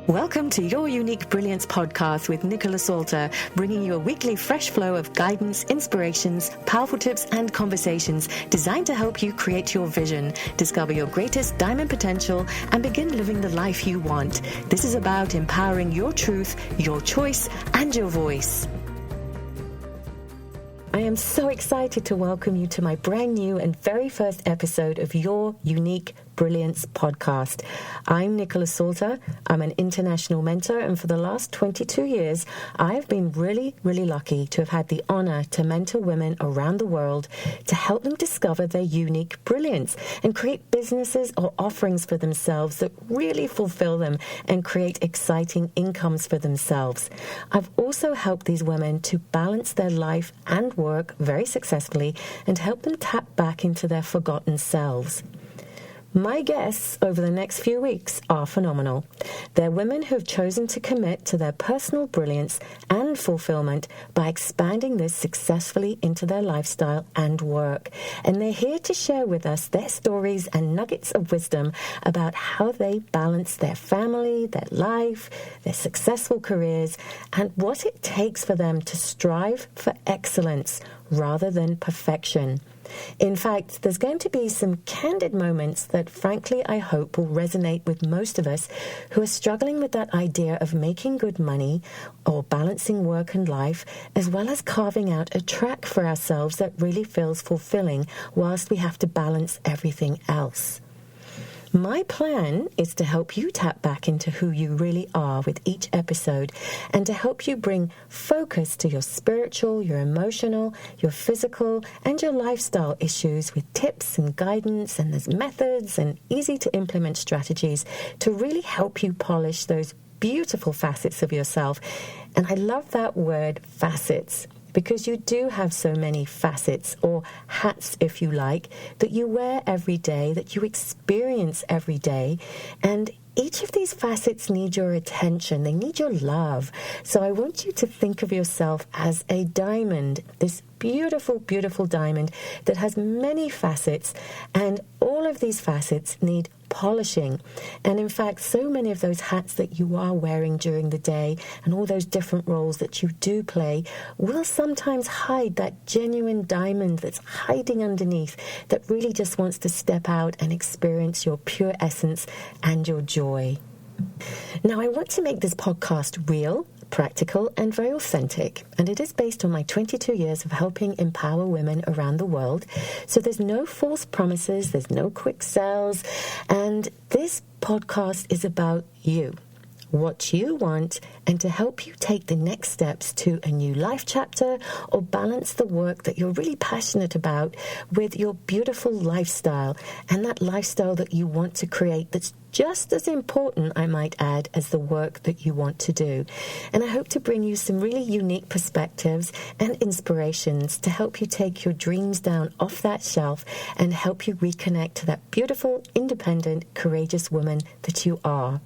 Welcome to your Unique Brilliance podcast with Nicola Salter, bringing you a weekly fresh flow of guidance, inspirations, powerful tips, and conversations designed to help you create your vision, discover your greatest diamond potential, and begin living the life you want. This is about empowering your truth, your choice, and your voice. I am so excited to welcome you to my brand new and very first episode of your Unique Brilliance podcast. I'm Nicola Salter. I'm an international mentor, and for the last 22 years, I've been really lucky to have had the honor to mentor women around the world to help them discover their unique brilliance and create businesses or offerings for themselves that really fulfill them and create exciting incomes for themselves. I've also helped these women to balance their life and work very successfully and help them tap back into their forgotten selves. My guests over the next few weeks are phenomenal. They're women who have chosen to commit to their personal brilliance and fulfillment by expanding this successfully into their lifestyle and work. And they're here to share with us their stories and nuggets of wisdom about how they balance their family, their life, their successful careers, and what it takes for them to strive for excellence rather than perfection. In fact, there's going to be some candid moments that, frankly, I hope will resonate with most of us who are struggling with that idea of making good money or balancing work and life, as well as carving out a track for ourselves that really feels fulfilling whilst we have to balance everything else. My plan is to help you tap back into who you really are with each episode and to help you bring focus to your spiritual, your emotional, your physical, and your lifestyle issues with tips and guidance, and there's methods and easy to implement strategies to really help you polish those beautiful facets of yourself. And I love that word, facets, because you do have so many facets, or hats if you like, that you wear every day, that you experience every day. And each of these facets need your attention. They need your love. So I want you to think of yourself as a diamond, this beautiful, beautiful diamond that has many facets, and all of these facets need polishing. And in fact, so many of those hats that you are wearing during the day and all those different roles that you do play will sometimes hide that genuine diamond that's hiding underneath, that really just wants to step out and experience your pure essence and your joy. Now, I want to make this podcast real, practical, and very authentic, and it is based on my 22 years of helping empower women around the world. So there's no false promises, there's no quick sells, and this podcast is about you, what you want, and to help you take the next steps to a new life chapter or balance the work that you're really passionate about with your beautiful lifestyle, and that lifestyle that you want to create that's just as important, I might add, as the work that you want to do. And I hope to bring you some really unique perspectives and inspirations to help you take your dreams down off that shelf and help you reconnect to that beautiful, independent, courageous woman that you are.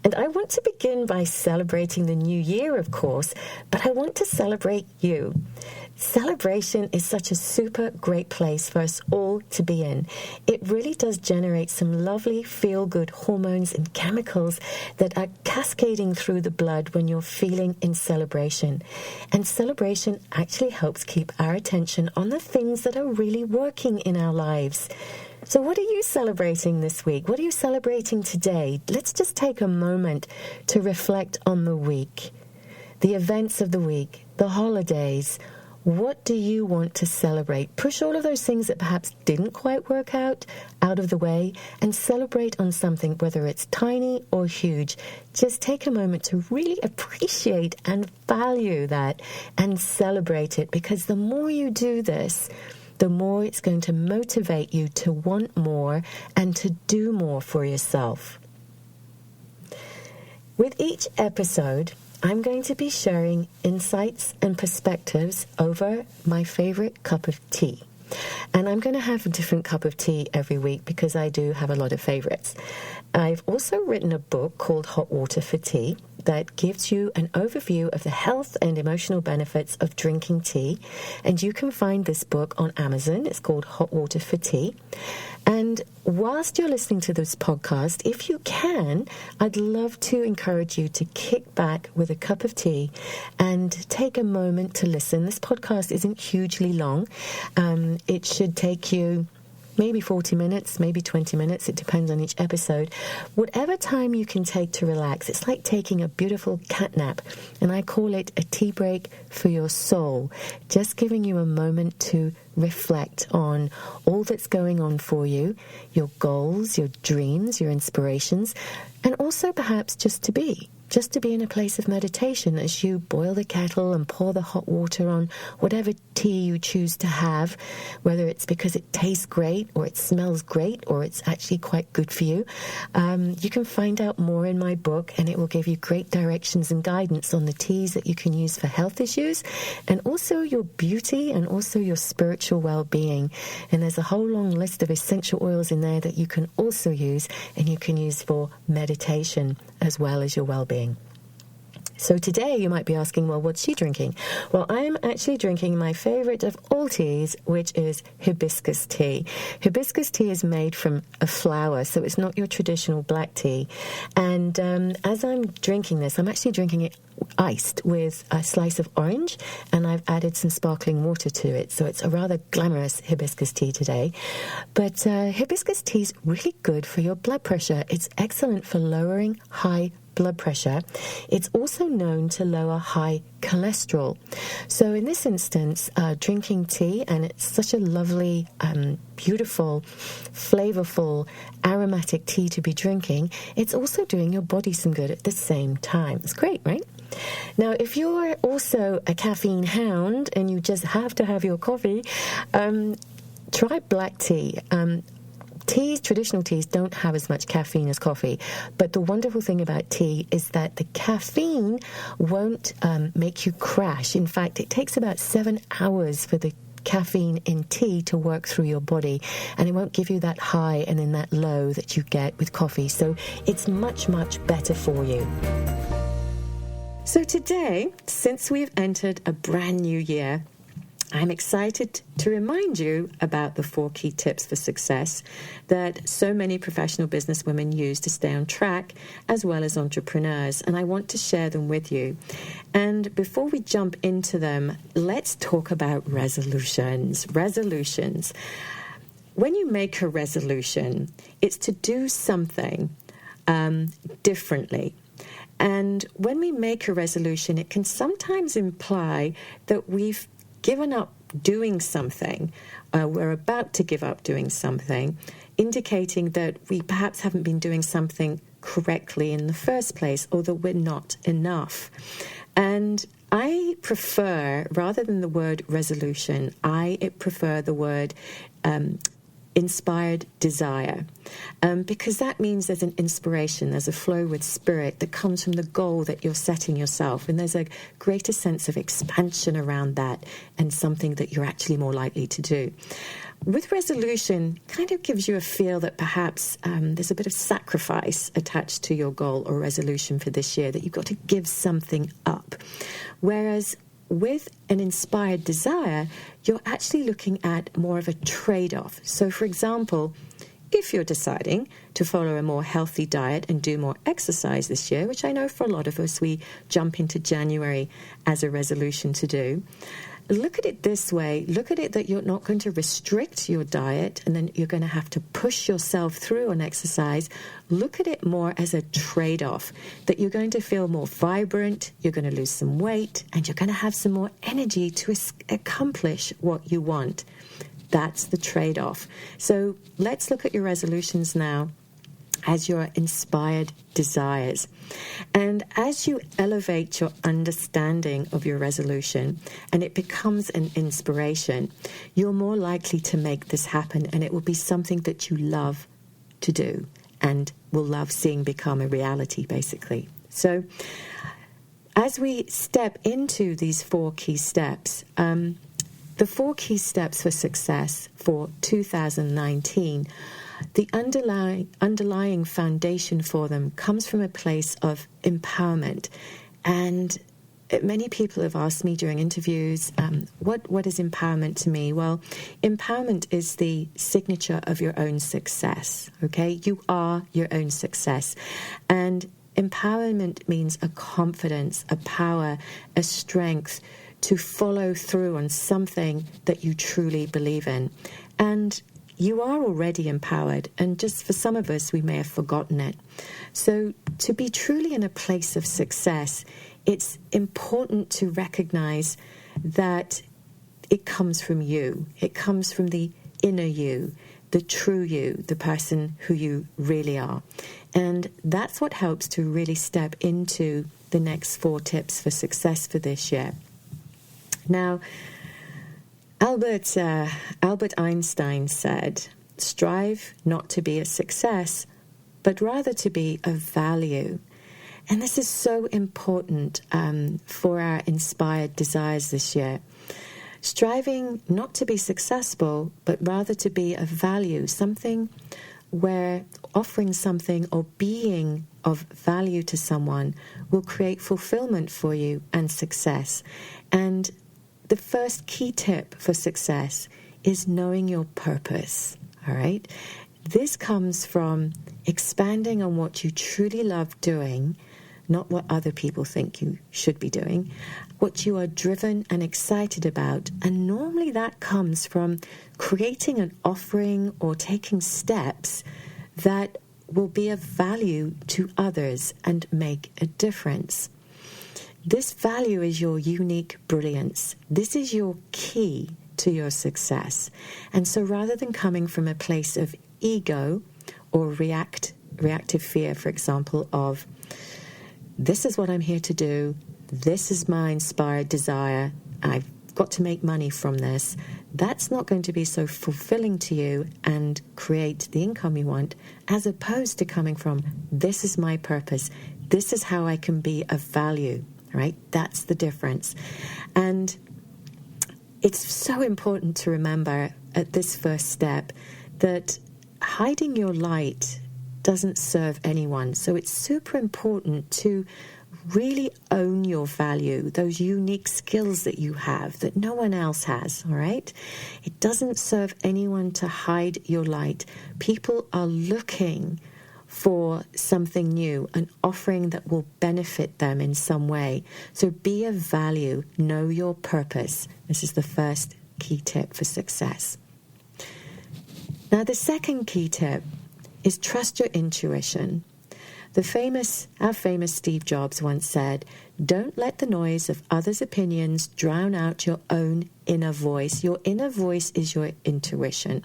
And I want to begin by celebrating the new year, of course, but I want to celebrate you. Celebration is such a super great place for us all to be in. It really does generate some lovely feel-good hormones and chemicals that are cascading through the blood when you're feeling in celebration. And celebration actually helps keep our attention on the things that are really working in our lives. So what are you celebrating this week? What are you celebrating today? Let's just take a moment to reflect on the week, the events of the week, the holidays. What do you want to celebrate? Push all of those things that perhaps didn't quite work out of the way and celebrate on something, whether it's tiny or huge. Just take a moment to really appreciate and value that and celebrate it, because the more you do this, the more it's going to motivate you to want more and to do more for yourself. With each episode, I'm going to be sharing insights and perspectives over my favorite cup of tea. And I'm going to have a different cup of tea every week because I do have a lot of favorites. I've also written a book called Hot Water for Tea that gives you an overview of the health and emotional benefits of drinking tea. And you can find this book on Amazon. It's called Hot Water for Tea. And whilst you're listening to this podcast, if you can, I'd love to encourage you to kick back with a cup of tea and take a moment to listen. This podcast isn't hugely long. It should take you maybe 40 minutes, maybe 20 minutes. It depends on each episode. Whatever time you can take to relax. It's like taking a beautiful cat nap. And I call it a tea break for your soul. Just giving you a moment to reflect on all that's going on for you, your goals, your dreams, your inspirations, and also perhaps just to be in a place of meditation as you boil the kettle and pour the hot water on whatever tea you choose to have, whether it's because it tastes great or it smells great or it's actually quite good for you. You can find out more in my book, and it will give you great directions and guidance on the teas that you can use for health issues and also your beauty and also your spiritual well-being. And there's a whole long list of essential oils in there that you can also use, and you can use for meditation as well as your well-being. So today you might be asking, well, what's she drinking? Well, I'm actually drinking my favorite of all teas, which is hibiscus tea. Hibiscus tea is made from a flower, so it's not your traditional black tea. And as I'm drinking this, I'm actually drinking it iced with a slice of orange, and I've added some sparkling water to it. So it's a rather glamorous hibiscus tea today. But hibiscus tea is really good for your blood pressure. It's excellent for lowering high blood pressure. It's also known to lower high cholesterol. So in this instance, drinking tea, and it's such a lovely, beautiful, flavorful, aromatic tea to be drinking, it's also doing your body some good at the same time. It's great, right? Now, if you're also a caffeine hound and you just have to have your coffee, try black tea. Traditional teas don't have as much caffeine as coffee, but the wonderful thing about tea is that the caffeine won't make you crash. In fact, it takes about 7 hours for the caffeine in tea to work through your body, and it won't give you that high and then that low that you get with coffee. So it's much, much better for you. So today, since we've entered a brand new year, I'm excited to remind you about the 4 key tips for success that so many professional businesswomen use to stay on track, as well as entrepreneurs, and I want to share them with you. And before we jump into them, let's talk about resolutions. Resolutions. When you make a resolution, it's to do something differently. And when we make a resolution, it can sometimes imply that we've given up doing something, we're about to give up doing something, indicating that we perhaps haven't been doing something correctly in the first place, or that we're not enough. And I prefer, rather than the word resolution, I prefer the word inspired desire, because that means there's an inspiration, there's a flow with spirit that comes from the goal that you're setting yourself, and there's a greater sense of expansion around that and something that you're actually more likely to do. With resolution, kind of gives you a feel that perhaps there's a bit of sacrifice attached to your goal or resolution for this year, that you've got to give something up. Whereas with an inspired desire, you're actually looking at more of a trade-off. So, for example, if you're deciding to follow a more healthy diet and do more exercise this year, which I know for a lot of us, we jump into January as a resolution to do, look at it this way. Look at it that you're not going to restrict your diet and then you're going to have to push yourself through on exercise. Look at it more as a trade-off, that you're going to feel more vibrant, you're going to lose some weight, and you're going to have some more energy to accomplish what you want. That's the trade-off. So let's look at your resolutions now as your inspired desires. And as you elevate your understanding of your resolution and it becomes an inspiration, you're more likely to make this happen, and it will be something that you love to do and will love seeing become a reality, basically. So as we step into these 4 key steps, the 4 key steps for success for 2019, the underlying foundation for them comes from a place of empowerment. And many people have asked me during interviews, what is empowerment to me? Well, empowerment is the signature of your own success, okay? You are your own success. And empowerment means a confidence, a power, a strength to follow through on something that you truly believe in. And you are already empowered, and just for some of us, we may have forgotten it. So to be truly in a place of success, it's important to recognize that it comes from you. It comes from the inner you, the true you, the person who you really are. And that's what helps to really step into the next 4 tips for success for this year. Now, Albert Einstein said, "Strive not to be a success, but rather to be of value." And this is so important for our inspired desires this year. Striving not to be successful, but rather to be of value, something where offering something or being of value to someone will create fulfillment for you and success. And the first key tip for success is knowing your purpose, all right? This comes from expanding on what you truly love doing, not what other people think you should be doing, what you are driven and excited about. And normally that comes from creating an offering or taking steps that will be of value to others and make a difference. This value is your unique brilliance. This is your key to your success. And so rather than coming from a place of ego or reactive fear, for example, of this is what I'm here to do, this is my inspired desire, I've got to make money from this, that's not going to be so fulfilling to you and create the income you want, as opposed to coming from this is my purpose, this is how I can be of value. Right? That's the difference. And it's so important to remember at this first step that hiding your light doesn't serve anyone. So it's super important to really own your value, those unique skills that you have that no one else has, all right? It doesn't serve anyone to hide your light. People are looking for something new, an offering that will benefit them in some way. So be of value, know your purpose. This is the first key tip for success. Now, the second key tip is trust your intuition. Our famous Steve Jobs once said, "Don't let the noise of others' opinions drown out your own inner voice." Your inner voice is your intuition.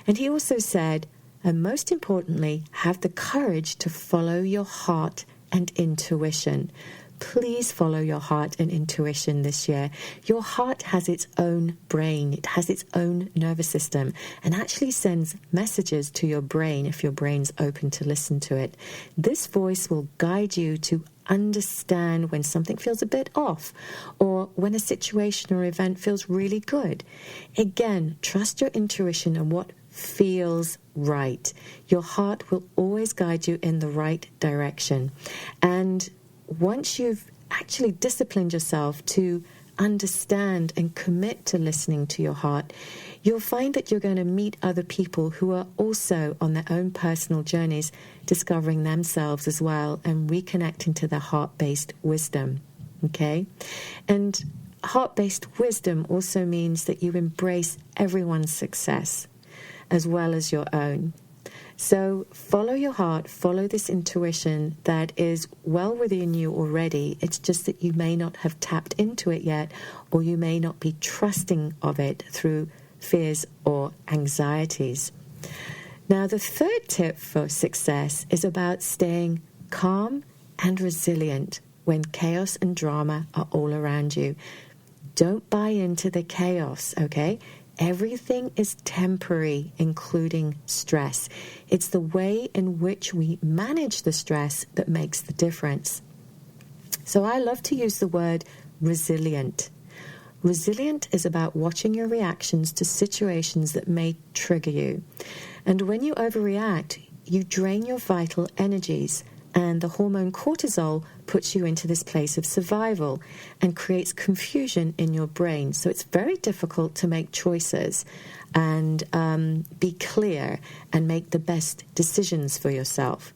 And he also said, and most importantly, have the courage to follow your heart and intuition. Please follow your heart and intuition this year. Your heart has its own brain. It has its own nervous system and actually sends messages to your brain if your brain's open to listen to it. This voice will guide you to understand when something feels a bit off or when a situation or event feels really good. Again, trust your intuition and what feels right. Your heart will always guide you in the right direction. And once you've actually disciplined yourself to understand and commit to listening to your heart, you'll find that you're going to meet other people who are also on their own personal journeys, discovering themselves as well and reconnecting to their heart-based wisdom. Okay? And heart-based wisdom also means that you embrace everyone's success as well as your own. So follow your heart, follow this intuition that is well within you already. It's just that you may not have tapped into it yet, or you may not be trusting of it through fears or anxieties. Now, the third tip for success is about staying calm and resilient when chaos and drama are all around you. Don't buy into the chaos, okay? Everything is temporary, including stress. It's the way in which we manage the stress that makes the difference. So I love to use the word resilient. Resilient is about watching your reactions to situations that may trigger you. And when you overreact, you drain your vital energies, and the hormone cortisol puts you into this place of survival and creates confusion in your brain. So it's very difficult to make choices and be clear and make the best decisions for yourself.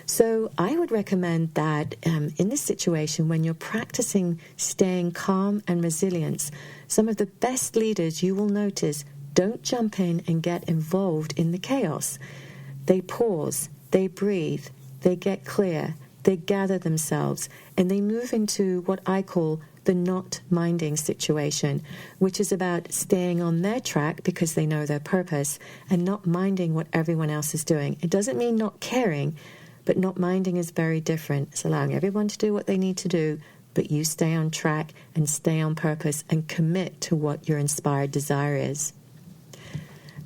So I would recommend that in this situation, when you're practicing staying calm and resilience, some of the best leaders you will notice don't jump in and get involved in the chaos. They pause, they breathe, they get clear, they gather themselves, and they move into what I call the not minding situation, which is about staying on their track because they know their purpose and not minding what everyone else is doing. It doesn't mean not caring, but not minding is very different. It's allowing everyone to do what they need to do, but you stay on track and stay on purpose and commit to what your inspired desire is.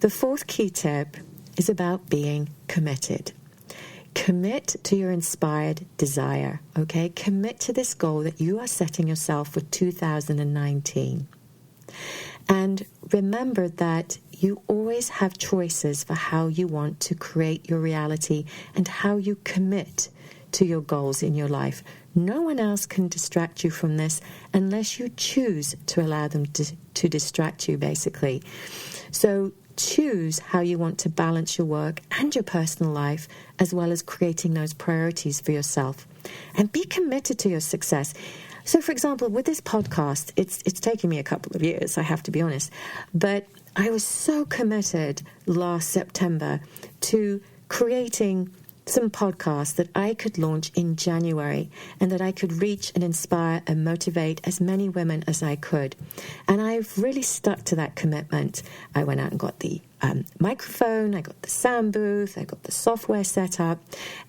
The fourth key tip is about being committed. Commit to your inspired desire, okay? Commit to this goal that you are setting yourself for 2019. And remember that you always have choices for how you want to create your reality and how you commit to your goals in your life. No one else can distract you from this unless you choose to allow them to distract you, basically. So choose how you want to balance your work and your personal life, as well as creating those priorities for yourself. And be committed to your success. So, for example, with this podcast, it's taken me a couple of years, I have to be honest. But I was so committed last September to creating some podcasts that I could launch in January and that I could reach and inspire and motivate as many women as I could. And I've really stuck to that commitment. I went out and got the microphone, I got the sound booth, I got the software set up,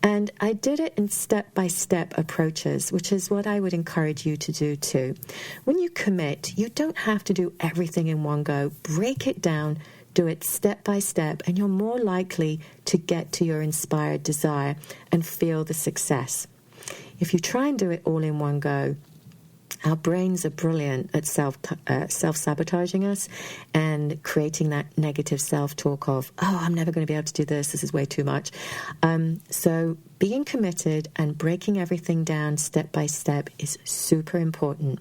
and I did it in step-by-step approaches, which is what I would encourage you to do too. When you commit, you don't have to do everything in one go. Break it down. Do it step by step, and you're more likely to get to your inspired desire and feel the success. If you try and do it all in one go, our brains are brilliant at self-sabotaging us and creating that negative self-talk of, oh, I'm never going to be able to do this. This is way too much. So being committed and breaking everything down step by step is super important.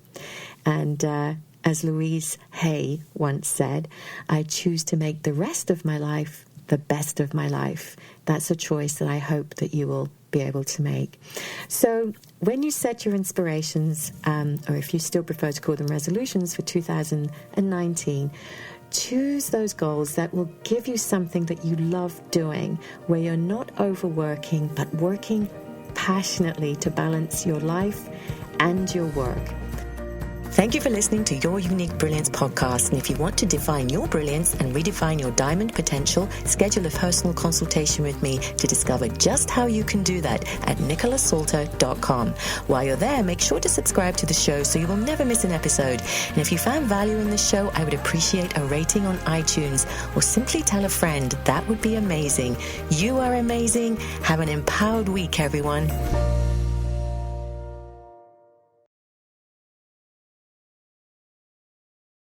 And as Louise Hay once said, I choose to make the rest of my life the best of my life. That's a choice that I hope that you will be able to make. So when you set your inspirations, or if you still prefer to call them resolutions for 2019, choose those goals that will give you something that you love doing, where you're not overworking, but working passionately to balance your life and your work. Thank you for listening to Your Unique Brilliance podcast. And if you want to define your brilliance and redefine your diamond potential, schedule a personal consultation with me to discover just how you can do that at nicolasalter.com. While you're there, make sure to subscribe to the show so you will never miss an episode. And if you found value in this show, I would appreciate a rating on iTunes, or simply tell a friend. That would be amazing. You are amazing. Have an empowered week, everyone.